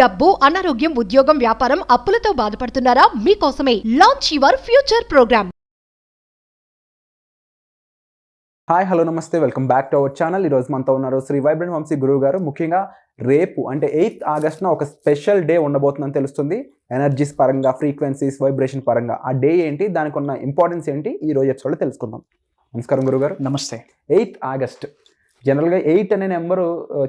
డబ్బు, అనారోగ్యం, ఉద్యోగం, వ్యాపారం, అప్పులతో బాధపడుతున్నారా? మీకోసమే launch your future program. Hi hello నమస్తే, welcome back to our channel. ఈరోజు మనతో ఉన్నారు శ్రీ వైబ్రెంట్ వంశీ గురువు గారు. ముఖ్యంగా రేపు అంటే 8th ఆగస్ట్న ఒక స్పెషల్ డే ఉండబోతుందని తెలుస్తుంది. ఎనర్జీస్ పరంగా, ఫ్రీక్వెన్సీస్, వైబ్రేషన్ పరంగా ఆ డే ఏంటి, దానికి ఉన్న ఇంపార్టెన్స్ ఏంటి, ఈ రోజు ఎపిసోడ్లో తెలుసుకుందాం. నమస్కారం గురుగారు. నమస్తే. 8th ఆగస్ట్ జనరల్గా 8 అనే నెంబరు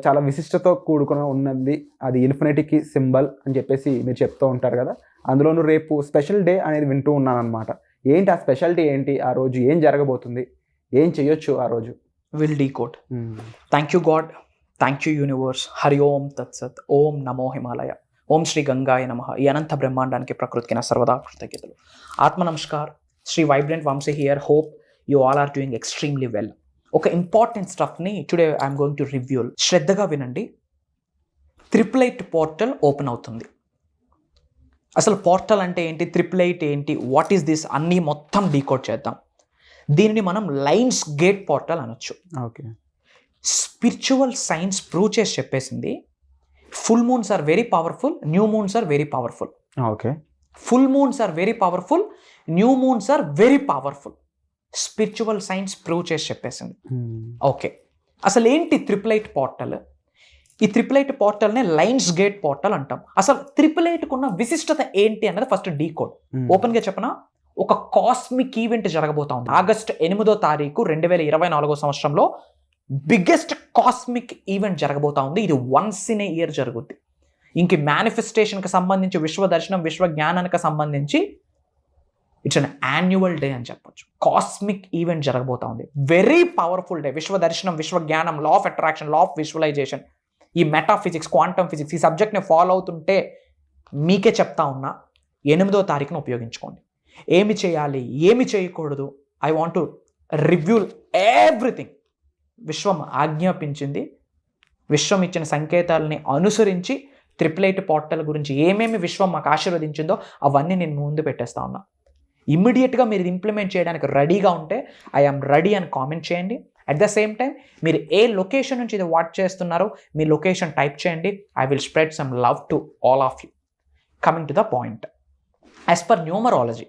చాలా విశిష్టతో కూడుకుని ఉన్నది. అది ఇన్ఫినిటీకి సింబల్ అని చెప్పేసి మీరు చెప్తూ ఉంటారు కదా. అందులోనూ రేపు స్పెషల్ డే అనేది వింటూ ఉన్నాను అనమాట. ఏంటి ఆ స్పెషాలిటీ ఏంటి, ఆ రోజు ఏం జరగబోతుంది, ఏం చేయొచ్చు ఆ రోజు? Will decode. Thank you God, thank you universe. Hari ఓం తత్సత్. ఓం నమో హిమాలయ. ఓం శ్రీ గంగాయ నమః. ఈ అనంత బ్రహ్మాండానికి ప్రకృతికి నా సర్వదా కృతజ్ఞతలు. ఆత్మ నమస్కార్. Sri vibrant Vamshi here. Hope you all are doing extremely well. ఒక ఇంపార్టెంట్ స్టఫ్ని today I'm going to review. శ్రద్ధగా వినండి. 888 పోర్టల్ ఓపెన్ అవుతుంది. అసలు పోర్టల్ అంటే ఏంటి, 888 ఏంటి, వాట్ ఈస్ దిస్ అన్నీ మొత్తం డీకోడ్ చేద్దాం. దీనిని మనం లైన్స్ గేట్ పోర్టల్ అనొచ్చు. ఓకే. స్పిరిచువల్ సైన్స్ ప్రూవ్ చేసి చెప్పేసింది, full moons are very powerful, new moons are very powerful. Okay. Full moons are very powerful, new moons are very powerful. Spiritual science prove చేసి చెప్పేసింది. Okay, అసలు ఏంటి 888 portal? ఈ 888 పోర్టల్నే lines gate portal అంటాం. అసలు 888 ఉన్న విశిష్టత ఏంటి అన్నది ఫస్ట్ డీకోడ్. ఓపెన్గా చెప్పనా, ఒక కాస్మిక్ ఈవెంట్ జరగబోతా ఉంది. ఆగస్టు 8వ తారీఖు 2024 సంవత్సరంలో బిగ్గెస్ట్ కాస్మిక్ ఈవెంట్ జరగబోతా ఉంది. ఇది వన్స్ ఇన్ ఏ ఇయర్ జరుగుద్ది. ఇంక మేనిఫెస్టేషన్కి సంబంధించి, విశ్వ దర్శనం, విశ్వ జ్ఞానానికి సంబంధించి ఇట్స్ అన్ యాన్యువల్ డే అని చెప్పొచ్చు. కాస్మిక్ ఈవెంట్ జరగబోతా ఉంది. Very powerful day. విశ్వ దర్శనం, విశ్వ జ్ఞానం, law of attraction, law of visualization, ఈ మెటాఫిజిక్స్, క్వాంటమ్ ఫిజిక్స్, ఈ సబ్జెక్ట్ని ఫాలో అవుతుంటే మీకే చెప్తా ఉన్నా, 8వ తారీఖున ఉపయోగించుకోండి. ఏమి చేయాలి, ఏమి చేయకూడదు, I want to review everything. విశ్వం ఆజ్ఞాపించింది, విశ్వం ఇచ్చిన సంకేతాలని అనుసరించి 888 పోర్టల్ గురించి ఏమేమి విశ్వం మాకు ఆశీర్వదించిందో అవన్నీ నేను ముందు పెట్టేస్తా ఉన్నా. ఇమ్మీడియట్గా మీరు ఇంప్లిమెంట్ చేయడానికి రెడీగా ఉంటే ఐఎమ్ రెడీ అని కామెంట్ చేయండి. అట్ ద సేమ్ టైం మీరు ఏ లొకేషన్ నుంచి ఇది వాచ్ చేస్తున్నారో మీ లొకేషన్ టైప్ చేయండి. I will spread some love to all of you. Coming to the point, as per numerology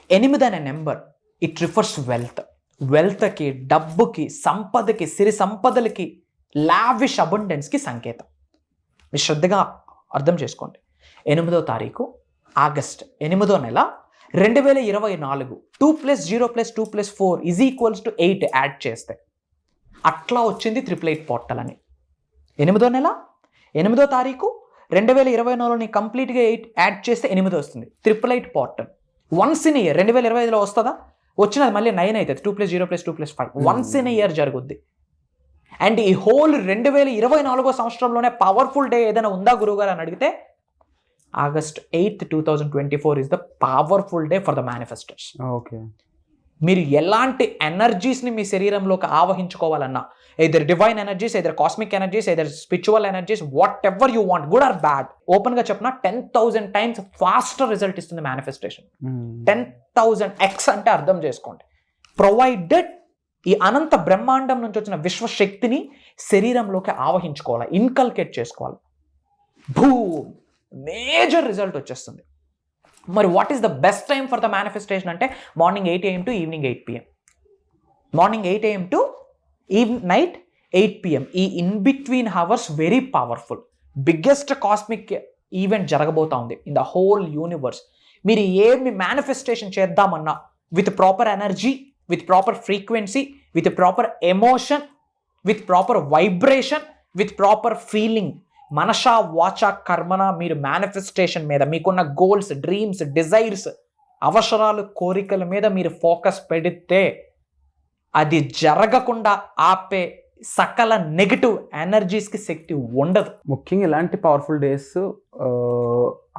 8 అనే నెంబర్ ఇట్ రిఫర్స్ వెల్త్. వెల్త్కి, డబ్బుకి, సంపదకి, సిరి సంపదలకి, lavish అబండెన్స్కి సంకేతం. మీరు శ్రద్ధగా అర్థం చేసుకోండి. 8వ తారీఖు ఆగస్ట్ 8వ నెల 2024. 2 + 0 + 2 + 4 = 8 యాడ్ చేస్తే అట్లా వచ్చింది 888 పోర్టల్ అని. 8వ నెల 8వ తారీఖు 2024ని కంప్లీట్గా 8 యాడ్ చేస్తే 8 వస్తుంది. 888 పోర్టల్ వన్స్ ఇన్ ఇయర్. 2025లో వస్తుందా, వచ్చినది మళ్ళీ 9 అవుతుంది. 2 + 0 + 2 + 5 వన్స్ ఇన్ ఇయర్ జరుగుద్ది. అండ్ ఈ హోల్ 2024 సంవత్సరంలోనే పవర్ఫుల్ డే ఏదైనా ఉందా గురువుగారు అని అడిగితే August 8th 2024 is the powerful day for the manifesters. Okay. మీరు ఎలాంటి ఎనర్జీస్ని మీ శరీరంలోకి ఆవహించుకోవాలన్నా, either divine energies, either cosmic energies, either spiritual energies, whatever you want, good or bad, ఓపెన్గా చెప్పిన 10,000 టైమ్స్ ఫాస్టర్ రిజల్ట్ ఇస్తుంది మేనిఫెస్టేషన్. 10,000x అంటే అర్థం చేసుకోండి. ప్రొవైడెడ్ ఈ అనంత బ్రహ్మాండం నుంచి వచ్చిన విశ్వశక్తిని శరీరంలోకి ఆవహించుకోవాలి, ఇన్కల్కేట్ చేసుకోవాలి. మేజర్ రిజల్ట్ వచ్చేస్తుంది. మరి what is the best time for the manifestation అంటే morning 8 AM to evening 8 PM. Morning 8 AM to night 8 PM. ఈ in between hours very powerful. Biggest cosmic event జరగబోతా ఉంది ఇన్ ద హోల్ యూనివర్స్. మీరు ఏమి manifestation చేద్దామన్నా with proper energy, with proper frequency, with proper emotion, with proper vibration, with proper feeling, మనషా వాచ కర్మన మీరు మేనిఫెస్టేషన్ మీద, మీకున్న గోల్స్, డ్రీమ్స్, డిజైర్స్, అవసరాలు, కోరికల మీద మీరు ఫోకస్ పెడితే అది జరగకుండా ఆపే సకల నెగిటివ్ ఎనర్జీస్కి శక్తి ఉండదు. ముఖ్యంగా ఇలాంటి పవర్ఫుల్ డేస్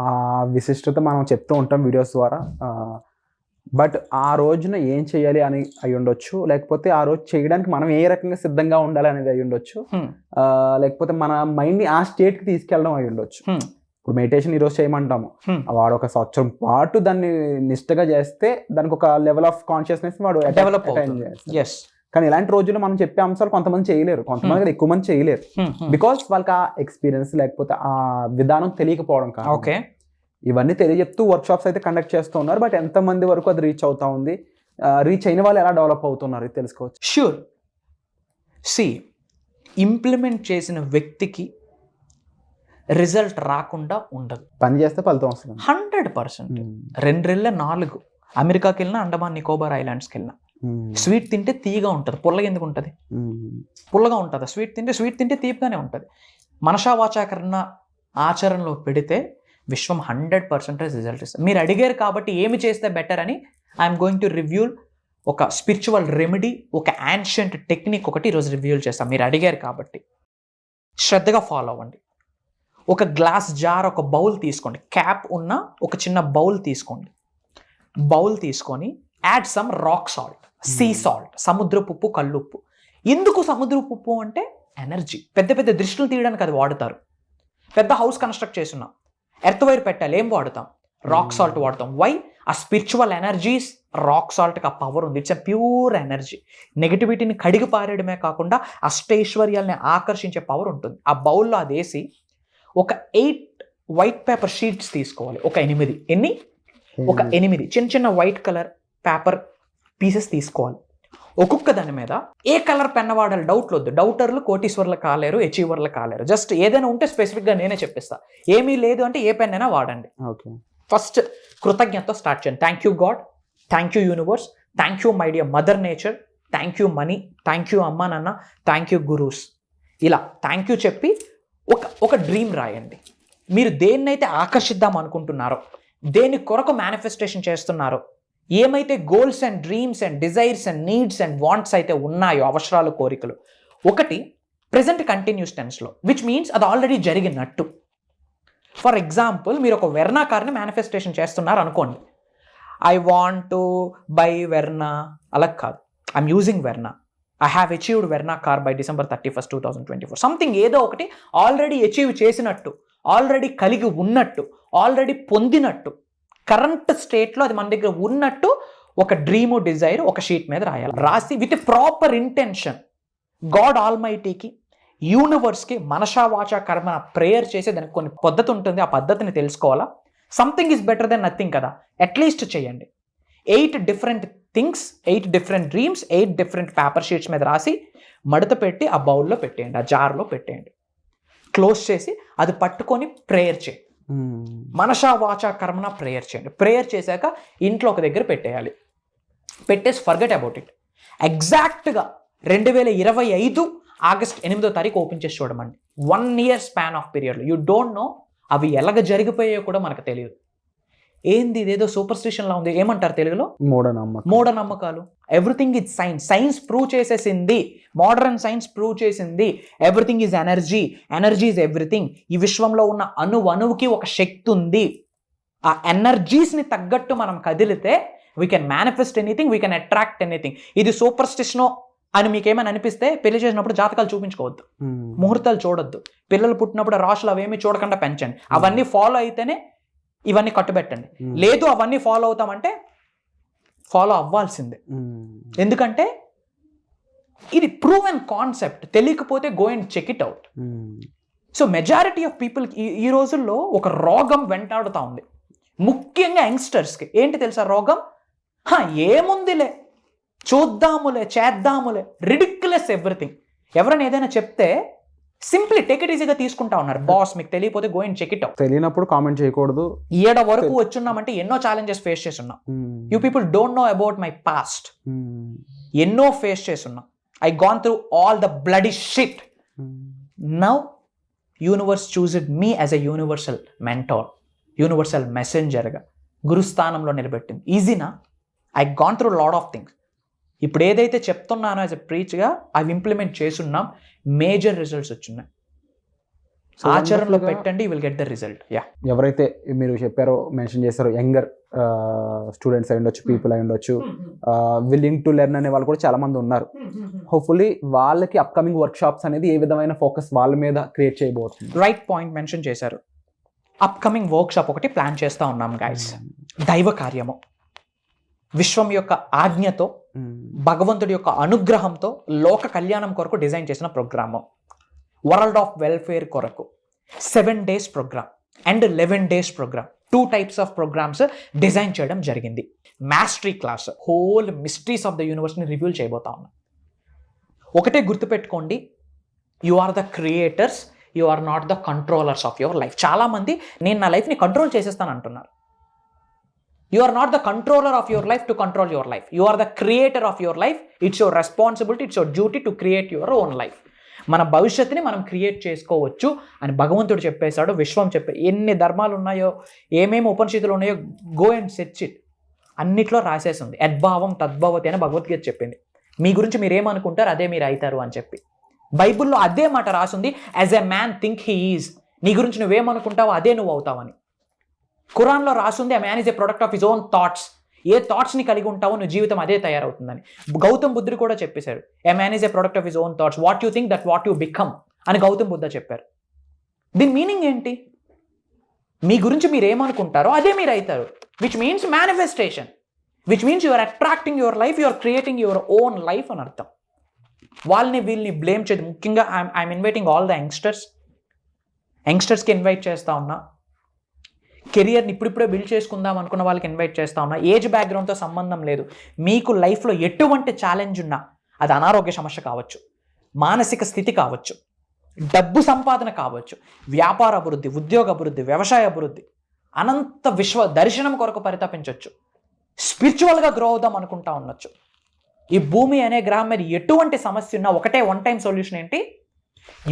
ఆ విశిష్టత మనం చెప్తూ ఉంటాం వీడియోస్ ద్వారా. బట్ ఆ రోజున ఏం చేయాలి అని అయి ఉండొచ్చు, లేకపోతే ఆ రోజు చేయడానికి మనం ఏ రకంగా సిద్ధంగా ఉండాలి అనేది అయి ఉండొచ్చు, లేకపోతే మన మైండ్ని ఆ స్టేట్కి తీసుకెళ్ళడం అయి ఉండొచ్చు. ఇప్పుడు మెడిటేషన్ ఈరోజు చేయమంటాము, వాడు ఒక సంవత్సరం పాటు దాన్ని నిష్టగా చేస్తే దానికి ఒక లెవెల్ ఆఫ్ కాన్షియస్నెస్ వాడు డెవలప్. కానీ ఇలాంటి రోజుల్లో మనం చెప్పే అంశాలు కొంతమంది చేయలేరు, కొంతమంది ఎక్కువ మంది చేయలేరు, బికాస్ వాళ్ళకి ఆ ఎక్స్పీరియన్స్ లేకపోతే ఆ విధానం తెలియకపోవడం కాదు. ఓకే, ఇవన్నీ తెలియజెప్తూ వర్క్షాప్స్ అయితే కండక్ట్ చేస్తూ ఉన్నారు. బట్ ఎంతమంది వరకు అది రీచ్ అవుతా ఉంది, రీచ్ అయిన వాళ్ళు ఎలా డెవలప్ అవుతున్నారు ఇది తెలుసుకోవచ్చు. ష్యూర్. ఇంప్లిమెంట్ చేసిన వ్యక్తికి రిజల్ట్ రాకుండా ఉండదు. పని చేస్తే ఫలితం వస్తుంది 100%. 2 4 అమెరికాకి వెళ్ళినా, అండమాన్ నికోబార్ ఐలాండ్స్కి వెళ్ళినా స్వీట్ తింటే తీయగా ఉంటుంది, పుల్లగా ఎందుకు ఉంటుంది? పుల్లగా ఉంటుంది. స్వీట్ తింటే తీపిగానే ఉంటుంది. మనసా వాచాకరణ ఆచరణలో పెడితే విశ్వం 100% రిజల్ట్ ఇస్తుంది. మీరు అడిగారు కాబట్టి ఏమి చేస్తే బెటర్ అని ఐఎమ్ గోయింగ్ టు రివ్యూ ఒక స్పిరిచువల్ రెమెడీ, ఒక యాన్షియంట్ టెక్నిక్ ఒకటి ఈరోజు రివ్యూ చేస్తాం. మీరు అడిగారు కాబట్టి శ్రద్ధగా ఫాలో అవ్వండి. ఒక గ్లాస్ జార్, ఒక బౌల్ తీసుకోండి, క్యాప్ ఉన్న ఒక చిన్న బౌల్ తీసుకోండి. బౌల్ తీసుకొని add some rock salt, sea salt, సముద్రపు ఉప్పు, కల్లుప్పు. ఎందుకు సముద్రపు ఉప్పు అంటే ఎనర్జీ. పెద్ద పెద్ద దృష్టిలు తీయడానికి అది వాడుతారు. పెద్ద హౌస్ కన్స్ట్రక్ట్ చేస్తున్నాం, ఎర్త్ వైర్ పెట్టాలి, ఏం వాడతాం? రాక్ సాల్ట్ వాడతాం. వై? ఆ స్పిరిచువల్ ఎనర్జీస్ రాక్ సాల్ట్కి ఆ పవర్ ఉంది. It's a pure energy. నెగిటివిటీని కడిగి పారేయడమే కాకుండా అష్టైశ్వర్యాల్ని ఆకర్షించే పవర్ ఉంటుంది. ఆ బౌల్లో అది వేసి ఒక 8 వైట్ పేపర్ షీట్స్ తీసుకోవాలి. ఒక 8 చిన్న చిన్న వైట్ కలర్ పేపర్ పీసెస్ తీసుకోవాలి. ఒక్కొక్క దాని మీద ఏ కలర్ పెన్ వాడాలి డౌట్లు వద్దు. డౌటర్లు కోటీశ్వర్లు కాలేరు, అచీవర్లు కాలేరు. జస్ట్ ఏదైనా ఉంటే స్పెసిఫిక్గా నేనే చెప్పిస్తా. ఏమీ లేదు అంటే ఏ పెన్ అయినా వాడండి. ఫస్ట్ కృతజ్ఞతతో స్టార్ట్ చేయండి. Thank you God, thank you universe, thank you my dear mother nature, thank you money, thank you అమ్మా నాన్న, థ్యాంక్ యూ గురూస్. ఇలా థ్యాంక్ యూ చెప్పి ఒక డ్రీమ్ రాయండి. మీరు దేన్నైతే ఆకర్షిద్దాం అనుకుంటున్నారో, దేని కొరకు మేనిఫెస్టేషన్ చేస్తున్నారో, ఏమైతే goals and dreams and desires and needs and wants అయితే ఉన్నాయో, అవసరాలు, కోరికలు, ఒకటి ప్రెజెంట్ కంటిన్యూస్ టెన్స్లో, విచ్ మీన్స్ అది ఆల్రెడీ జరిగినట్టు. ఫర్ ఎగ్జాంపుల్, మీరు ఒక వెర్నా కార్ని మేనిఫెస్టేషన్ చేస్తున్నారు అనుకోండి. I want to buy Verna, అలా కాదు. I'm using Verna, I have achieved Verna car by December 31, 2024. Something ఏదో ఒకటి ఆల్రెడీ అచీవ్ చేసినట్టు, ఆల్రెడీ కలిగి ఉన్నట్టు, ఆల్రెడీ పొందినట్టు, కరెంట్ స్టేట్లో అది మన దగ్గర ఉన్నట్టు ఒక డ్రీము, డిజైర్ ఒక షీట్ మీద రాయాలి. రాసి విత్ ప్రాపర్ ఇంటెన్షన్ గాడ్ ఆల్మైటీకి, యూనివర్స్కి మనసా వాచా కర్మ ప్రేయర్ చేసి, దానికి కొన్ని పద్ధతి ఉంటుంది. ఆ పద్ధతిని తెలుసుకోవాలా. Something is better than nothing కదా, అట్లీస్ట్ చేయండి. 8 different things, 8 different dreams, 8 different paper sheets మీద రాసి మడత పెట్టి ఆ బౌల్లో పెట్టేయండి, ఆ జార్లో పెట్టేయండి. క్లోజ్ చేసి అది పట్టుకొని ప్రేయర్ చేయండి. మనసా వాచా కర్మన ప్రేయర్ చేయండి. ప్రేయర్ చేశాక ఇంట్లో ఒక దగ్గర పెట్టేయాలి. పెట్టేసి ఫర్గెట్ అబౌట్ ఇట్. ఎగ్జాక్ట్గా 2025 ఆగస్ట్ 8వ తారీఖు ఓపెన్ చేసి చూడమండి. 1 year స్పాన్ ఆఫ్ పీరియడ్లో యూ డోంట్ నో అవి ఎలాగ జరిగిపోయాయో కూడా మనకు తెలియదు. ఏంది ఇదేదో సూపర్స్టిషన్లా ఉంది, ఏమంటారు తెలుగులో? మూఢనమ్మకాలు. Everything is science. Science prove చేసేసింది, మోడర్న్ సైన్స్ ప్రూవ్ చేసింది. Everything is energy, energy is everything. ఈ విశ్వంలో ఉన్న అణువుకి ఒక శక్తి ఉంది. ఆ ఎనర్జీస్ని తగ్గట్టు మనం కదిలితే we can manifest anything, we can attract anything. ఇది సూపర్స్టిషనో అని మీకేమైనా అనిపిస్తే పెళ్లి చేసినప్పుడు జాతకాలు చూపించుకోవద్దు, ముహూర్తాలు చూడొద్దు, పిల్లలు పుట్టినప్పుడు రాశులు అవేమీ చూడకుండా పెంచండి. అవన్నీ ఫాలో అయితేనే ఇవన్నీ కట్టుబెట్టండి. లేదు అవన్నీ ఫాలో అవుతామంటే ఫాలో అవ్వాల్సిందే. ఎందుకంటే ఇది ప్రూవెన్ కాన్సెప్ట్. తెలియకపోతే go and check it out. So majority of people ఈ రోజుల్లో ఒక రోగం వెంటాడుతూ ఉంది, ముఖ్యంగా యంగ్స్టర్స్కి. ఏంటి తెలుసా రోగం? ఏముందిలే, చూద్దాములే, చేద్దాములే, రిడిక్యులస్ ఎవ్రీథింగ్. ఎవరైనా ఏదైనా చెప్తే సింప్లీ టేక్ ఇట్ ఈజీగా తీసుకుంటా ఉన్నారు. బాస్ మీకు తెలియకపోతే go and check it out. తెలియనప్పుడు కామెంట్ చేయకూడదు. 7 వరకు వచ్చున్నామంటే ఎన్నో ఛాలెంజెస్ ఫేస్ చేసి ఉన్నాం. You people don't know about my past. ఎన్నో ఫేస్ చేసి ఉన్నాం. I gone through all the bloody shit. Now universe choosed me as a universal mentor, universal మెసెంజర్గా గురుస్థానంలో నిలబెట్టింది. ఈజీనా? I gone through lot of things. ఇప్పుడు ఏదైతే చెప్తున్నానో యాజ్ ఎ ప్రీచ్గా అవి ఇంప్లిమెంట్ చేసున్నాం. మేజర్ రిజల్ట్స్ వచ్చున్నాయి. ఆచరణలో పెట్టండి, విల్ గెట్ ద రిజల్ట్. ఎవరైతే మీరు చెప్పారో, మెన్షన్ చేశారో, యంగర్ స్టూడెంట్స్ అయి ఉండొచ్చు, పీపుల్ అయి ఉండొచ్చు, విల్లింగ్ టు లెర్న్ అనే వాళ్ళు కూడా చాలా మంది ఉన్నారు. హోప్ఫుల్లీ వాళ్ళకి అప్కమింగ్ వర్క్ షాప్స్ అనేది ఏ విధమైన ఫోకస్ వాళ్ళ మీద క్రియేట్ చేయబోతుంది. రైట్ పాయింట్ మెన్షన్ చేశారు. అప్కమింగ్ వర్క్ షాప్ ఒకటి ప్లాన్ చేస్తూ ఉన్నాం గైస్. దైవ కార్యము, విశ్వం యొక్క ఆజ్ఞతో భగవంతుడి యొక్క అనుగ్రహంతో లోక కళ్యాణం కొరకు డిజైన్ చేసిన ప్రోగ్రాము. వరల్డ్ ఆఫ్ వెల్ఫేర్ కొరకు 7 days programme and 11 days programme, 2 types of programmes design చేయడం జరిగింది. Mastery class, whole mysteries of the యూనివర్స్ని రివ్యూల్ చేయబోతా ఉన్నా. ఒకటే గుర్తుపెట్టుకోండి, you are the creators, you are not the controllers of your life. చాలామంది నేను నా లైఫ్ని కంట్రోల్ చేసేస్తాను అంటున్నారు. You are not the controller of your life to control your life. You are the creator of your life. It's your responsibility, it's your duty to create your own life. మన భవిష్యత్తుని మనం create చేసుకోవచ్చు అని భగవంతుడు చెప్పేశాడు. విశ్వం ఎన్ని ధర్మాలు ఉన్నాయో, ఏమేమి ఉపనిషత్తులు ఉన్నాయో, గో అండ్ సెర్చ్ ఇట్. అన్నిట్లో రాసేసింది. యద్భావం తద్భవతి అని భగవద్గీత చెప్పింది. మీ గురించి మీరు ఏమనుకుంటారు అదే మీరు అవుతారు అని చెప్పి. బైబిల్లో అదే మాట రాసింది, as a man think he is. నీ గురించి నువ్వేమనుకుంటావో అదే నువ్వు అవుతావని. ఖురాన్లో రాసుంది, a man is a product of his own thoughts. ఏ థాట్స్ని కలిగి ఉంటావో నువ్వు జీవితం అదే తయారవుతుందని. గౌతమ్ బుద్ధుడు కూడా చెప్పేశాడు, ఎ man is a product of his own thoughts. What you think that what you become అని గౌతమ్ బుద్ధ చెప్పారు. దీని మీనింగ్ ఏంటి? మీ గురించి మీరు ఏమనుకుంటారో అదే మీరు అవుతారు. Which means manifestation, which means you are attracting your life, you are creating your own life అని అర్థం. వాళ్ళని వీళ్ళని బ్లేమ్ చేయదు. ముఖ్యంగా ఐఎమ్ ఇన్వైటింగ్ ఆల్ ద యంగ్స్టర్స్కి ఇన్వైట్ చేస్తా ఉన్నా. కెరియర్ని ఇప్పుడిప్పుడే బిల్డ్ చేసుకుందాం అనుకున్న వాళ్ళకి ఇన్వైట్ చేస్తా ఉన్నా. ఏజ్ బ్యాక్గ్రౌండ్తో సంబంధం లేదు. మీకు లైఫ్లో ఎటువంటి ఛాలెంజ్ ఉన్నా, అది అనారోగ్య సమస్య కావచ్చు, మానసిక స్థితి కావచ్చు, డబ్బు సంపాదన కావచ్చు, వ్యాపార అభివృద్ధి, ఉద్యోగ అభివృద్ధి, వ్యవసాయ అభివృద్ధి, అనంత విశ్వ దర్శనం కొరకు పరితపించవచ్చు, స్పిరిచువల్గా గ్రో అవుదాం అనుకుంటా ఉండొచ్చు. ఈ భూమి అనే గ్రహం మీద ఎటువంటి సమస్య ఉన్నా ఒకటే వన్ టైం సొల్యూషన్ ఏంటి?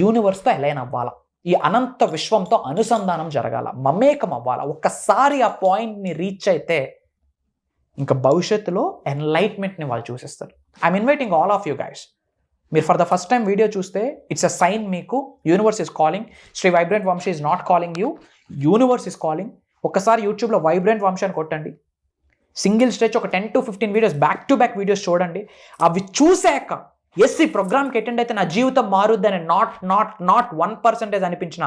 యూనివర్స్తో అలైన్ అవ్వాలా, ఈ అనంత విశ్వంతో అనుసంధానం జరగాల, మమేకం అవ్వాలా. ఒక్కసారి ఆ పాయింట్ని రీచ్ అయితే ఇంకా భవిష్యత్తులో ఎన్లైట్మెంట్ని వాళ్ళు చూసేస్తారు. I'm inviting all of you guys. మీరు for the first time video చూస్తే ఇట్స్ అ సైన్, మీకు universe is calling. Shri vibrant Vamshi is not calling you, universe is calling. ఒక్కసారి యూట్యూబ్లో వైబ్రెంట్ వంశీ అని కొట్టండి. సింగిల్ స్ట్రెచ్ ఒక 10 to 15 videos back to back videos చూడండి. అవి చూసాక ఎస్ ఈ ప్రోగ్రామ్కి అటెండ్ అయితే నా జీవితం మారుద్దని నాట్ 1% అనిపించిన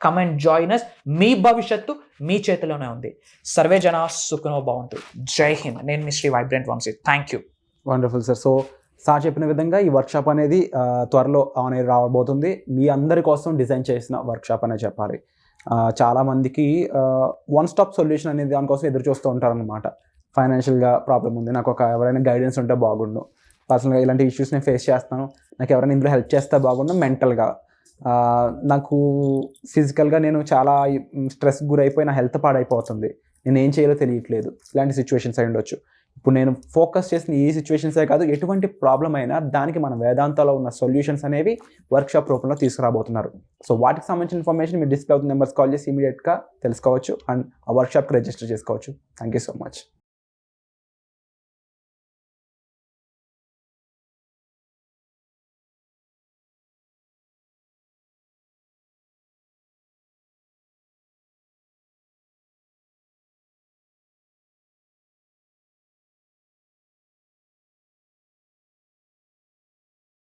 కమెంట్ జాయినస్. మీ భవిష్యత్తు మీ చేతిలోనే ఉంది. సర్వే జన సుఖనో భవంతు. జై హింద్. నేను మీ Shri vibrant Vamshi. Thank you. Wonderful sir. So sir చెప్పిన విధంగా ఈ వర్క్షాప్ అనేది త్వరలో ఆన్ ఎయిర్ రాబోతుంది. మీ అందరి కోసం డిజైన్ చేసిన వర్క్షాప్ అనే చెప్పాలి. చాలామందికి వన్ స్టాప్ సొల్యూషన్ అనేది దానికోసం ఎదురు చూస్తూ ఉంటారనమాట. ఫైనాన్షియల్గా ప్రాబ్లం ఉంది, నాకు ఎవరైనా గైడెన్స్ ఉంటే బాగుండు, పర్సనల్గా ఇలాంటి ఇష్యూస్ నేను ఫేస్ చేస్తాను, నాకు ఎవరైనా ఇందులో హెల్ప్ చేస్తే బాగుండు, మెంటల్గా నాకు ఫిజికల్గా నేను చాలా స్ట్రెస్ గురైపోయి నా హెల్త్ పాడైపోతుంది, నేను ఏం చేయాలో తెలియట్లేదు, ఇలాంటి సిచ్యువేషన్స్ అయి ఉండొచ్చు. ఇప్పుడు నేను ఫోకస్ చేసిన ఈ సిచ్యువేషన్సే కాదు, ఎటువంటి ప్రాబ్లం అయినా దానికి మన వేదాంతాలో ఉన్న సొల్యూషన్స్ అనేవి వర్క్షాప్ రూపంలో తీసుకురాబోతున్నారు. సో వాటికి సంబంధించిన ఇన్ఫర్మేషన్ మీరు డిస్ప్లే అవుతున్న నెంబర్స్ కాల్ చేసి ఇమీడియట్గా తెలుసుకోవచ్చు అండ్ ఆ వర్క్షాప్కి రిజిస్టర్ చేసుకోవచ్చు. Thank you so much.